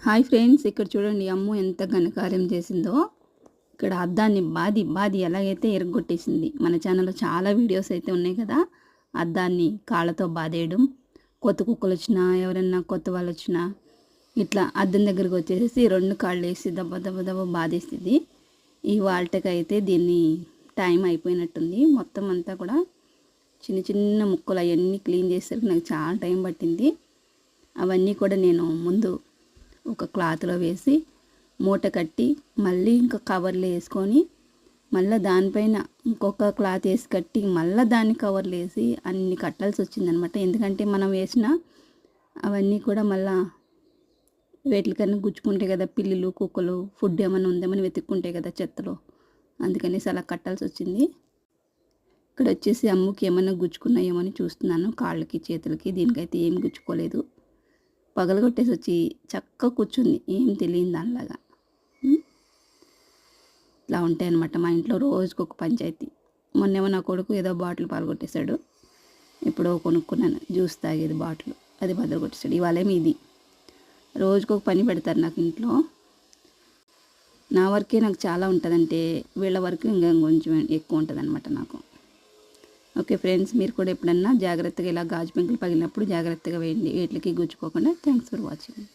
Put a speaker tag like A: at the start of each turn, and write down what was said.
A: Hi friends, ఇక్కడ చూడండి అమ్ము ఎంత ఘనకార్యం చేసిందో. ఇక్కడ అద్దాన్ని బాది ఎలాగైతే ఎరగొట్టేసింది. మన ఛానల్లో చాలా వీడియోస్ అయితే ఉన్నాయి కదా, అద్దాన్ని కాళ్ళతో బాదేయడం. కొత్త కుక్కలు వచ్చినా, ఎవరైనా కొత్త వాళ్ళు వచ్చినా ఇట్లా అద్దం దగ్గరికి వచ్చేసి రెండు కాళ్ళు వేసి దెబ్బ బాధేస్తుంది. ఈ వాల్టకి అయితే దీన్ని టైం అయిపోయినట్టుంది. మొత్తం అంతా కూడా చిన్న చిన్న ముక్కలు అవన్నీ క్లీన్ చేసేసరికి నాకు చాలా టైం పట్టింది. అవన్నీ కూడా నేను ముందు ఒక క్లాత్లో వేసి మూట కట్టి మళ్ళీ ఇంకా కవర్లు వేసుకొని మళ్ళీ దానిపైన ఇంకొక క్లాత్ వేసి కట్టి మళ్ళీ దాన్ని కవర్లు వేసి అన్ని కట్టాల్సి వచ్చిందనమాట. ఎందుకంటే మనం వేసిన అవన్నీ కూడా మళ్ళీ వేటికన్నా గుచ్చుకుంటాయి కదా, పిల్లులు కుక్కలు ఫుడ్ ఏమైనా ఉందేమని వెతుక్కుంటాయి కదా చెత్తలో, అందుకనేసి అలా కట్టాల్సి వచ్చింది. ఇక్కడ వచ్చేసి అమ్ముకి ఏమైనా గుచ్చుకున్నాయేమో అని చూస్తున్నాను, కాళ్ళకి చేతులకి. దీనికైతే ఏం గుచ్చుకోలేదు. పగలగొట్టేసి వచ్చి చక్కగా కూర్చుంది, ఏం తెలియని దానిలాగా. ఇట్లా ఉంటాయి అన్నమాట మా ఇంట్లో రోజుకొక పంచాయతీ. మొన్నేమో నా కొడుకు ఏదో బాటిల్ పాల్గొట్టేశాడు, ఎప్పుడో కొనుక్కున్నాను జ్యూస్ తాగేది బాటిల్, అది బదులు కొట్టేశాడు. ఇవాళేమి ఇది రోజుకొక పని పెడతారు నాకు ఇంట్లో. నా వర్కే నాకు చాలా ఉంటుందంటే వీళ్ళ వరకు ఇంకా కొంచెం ఎక్కువ ఉంటుంది అనమాట నాకు. ఓకే ఫ్రెండ్స్, మీరు కూడా ఎప్పుడన్నా జాగ్రత్తగా ఇలా గాజు పెంకులు పగిలినప్పుడు జాగ్రత్తగా వేయండి, వీటికి గుచ్చుకోకుండా. Thanks for watching.